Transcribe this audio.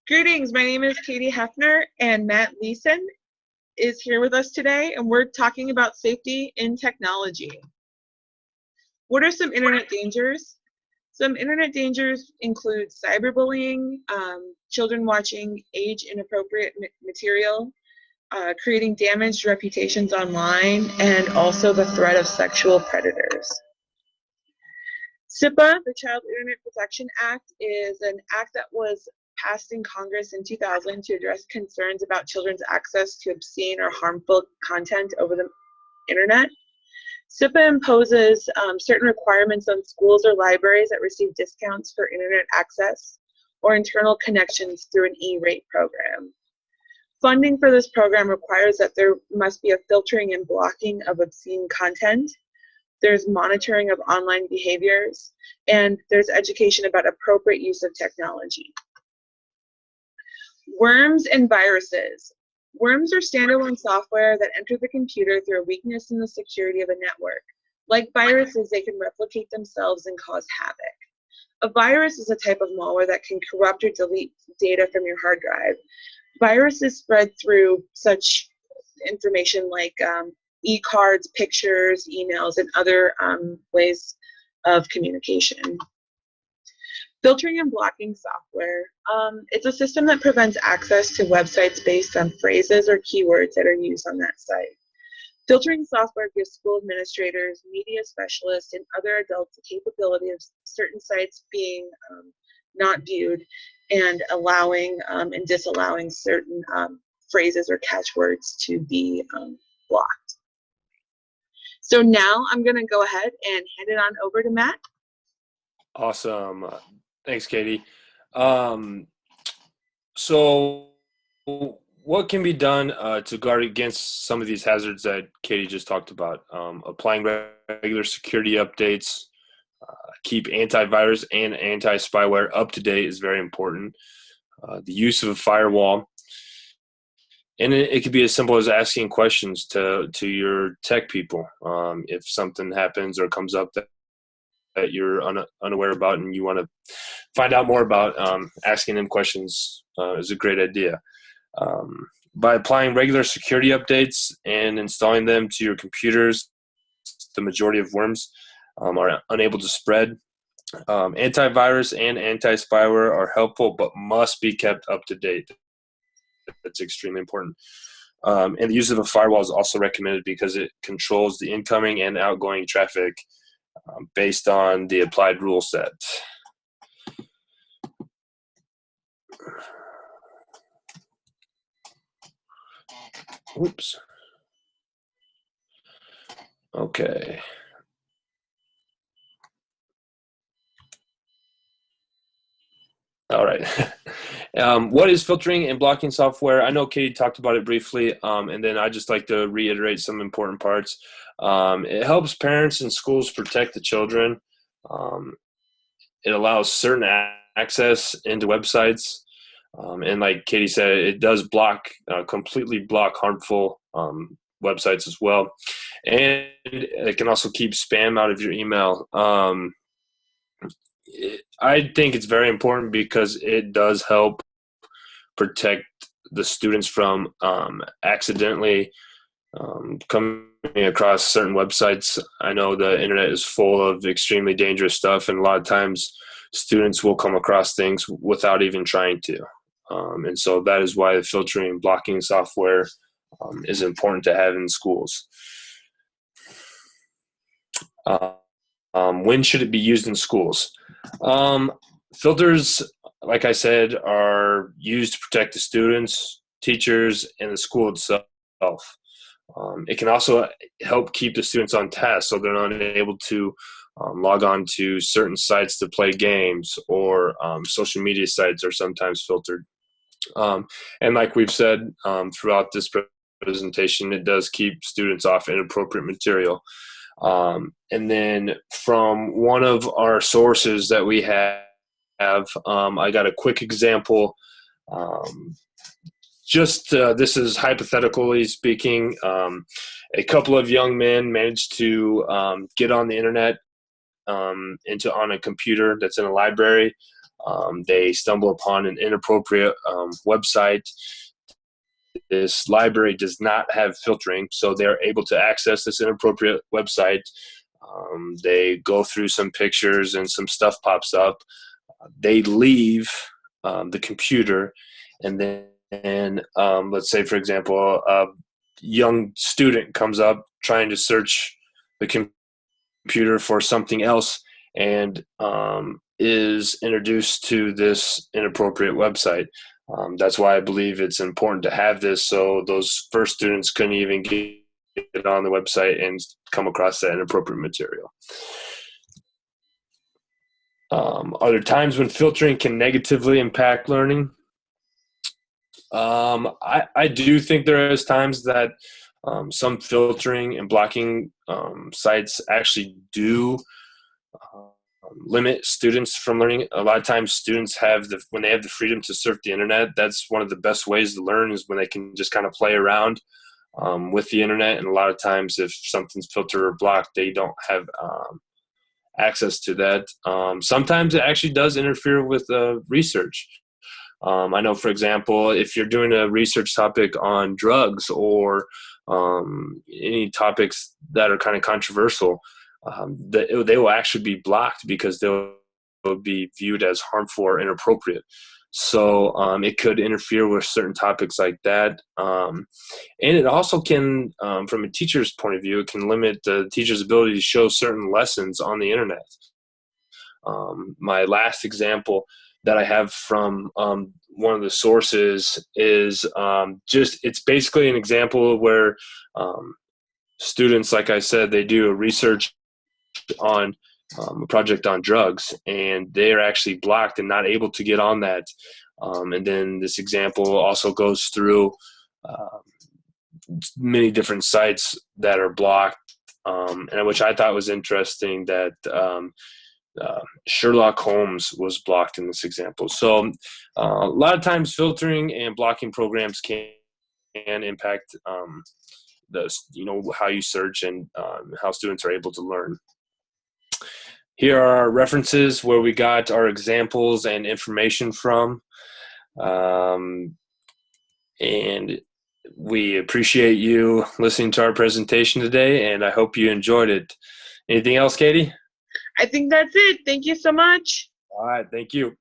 Greetings, my name is Katie Hefner, and Matt Leeson is here with us today, and we're talking about safety in technology. What are some internet dangers? Some internet dangers include cyberbullying, children watching age-inappropriate material, creating damaged reputations online, and also the threat of sexual predators. CIPA, the Child Internet Protection Act, is an act that was passed in Congress in 2000 to address concerns about children's access to obscene or harmful content over the internet. CIPA imposes certain requirements on schools or libraries that receive discounts for internet access or internal connections through an E-rate program. Funding for this program requires that there must be a filtering and blocking of obscene content. There's monitoring of online behaviors, and there's education about appropriate use of technology. Worms and viruses. Worms are standalone software that enter the computer through a weakness in the security of a network. Like viruses, they can replicate themselves and cause havoc. A virus is a type of malware that can corrupt or delete data from your hard drive. Viruses spread through such information like e-cards, pictures, emails, and other ways of communication. Filtering and blocking software. It's a system that prevents access to websites based on phrases or keywords that are used on that site. Filtering software gives school administrators, media specialists, and other adults the capability of certain sites being not viewed and allowing and disallowing certain phrases or catchwords to be blocked. So now I'm going to go ahead and hand it on over to Matt. Awesome. Thanks, Katie. So what can be done to guard against some of these hazards that Katie just talked about? Applying regular security updates, keep antivirus and anti-spyware up to date is very important. The use of a firewall. And it could be as simple as asking questions to your tech people. If something happens or comes up that you're unaware about and you want to find out more about, asking them questions is a great idea. By applying regular security updates and installing them to your computers, the majority of worms are unable to spread. Antivirus and anti-spyware are helpful but must be kept up to date. That's extremely important. And the use of a firewall is also recommended because it controls the incoming and outgoing traffic based on the applied rule set. Oops. Okay. All right. What is filtering and blocking software? I know Katie talked about it briefly, and then I just like to reiterate some important parts. It helps parents and schools protect the children. It allows certain access into websites. And like Katie said, it does completely block harmful websites as well. And it can also keep spam out of your email. I think it's very important because it does help protect the students from accidentally coming across certain websites. I know the internet is full of extremely dangerous stuff, and a lot of times students will come across things without even trying to. And so that is why the filtering and blocking software is important to have in schools. When should it be used in schools? Filters, like I said, are used to protect the students, teachers, and the school itself. It can also help keep the students on task so they're not able to log on to certain sites to play games, or social media sites are sometimes filtered. And like we've said throughout this presentation, it does keep students off inappropriate material. And then from one of our sources that we have, I got a quick example. This is hypothetically speaking. A couple of young men managed to get on the internet on a computer that's in a library. They stumble upon an inappropriate website. This library does not have filtering, so they're able to access this inappropriate website. They go through some pictures and some stuff pops up. They leave the computer, and then let's say, for example, a young student comes up trying to search the computer for something else and is introduced to this inappropriate website. That's why I believe it's important to have this, so those first students couldn't even get on the website and come across that inappropriate material. Are there times when filtering can negatively impact learning? I do think there is times that some filtering and blocking sites actually do limit students from learning. A lot of times students when they have the freedom to surf the internet, that's one of the best ways to learn, is when they can just kind of play around with the internet. And a lot of times if something's filtered or blocked, they don't have access to that. Sometimes it actually does interfere with research. I know, for example, if you're doing a research topic on drugs or any topics that are kind of controversial, they will actually be blocked because they'll be viewed as harmful or inappropriate. So it could interfere with certain topics like that. And it also can, from a teacher's point of view, it can limit the teacher's ability to show certain lessons on the internet. My last example that I have from one of the sources is it's basically an example where students, like I said, they do a research on a project on drugs, and they're actually blocked and not able to get on that. And then this example also goes through many different sites that are blocked, and which I thought was interesting that Sherlock Holmes was blocked in this example. So a lot of times filtering and blocking programs can impact how you search and how students are able to learn. Here are our references where we got our examples and information from. And we appreciate you listening to our presentation today, and I hope you enjoyed it. Anything else, Katie? I think that's it. Thank you so much. All right. Thank you.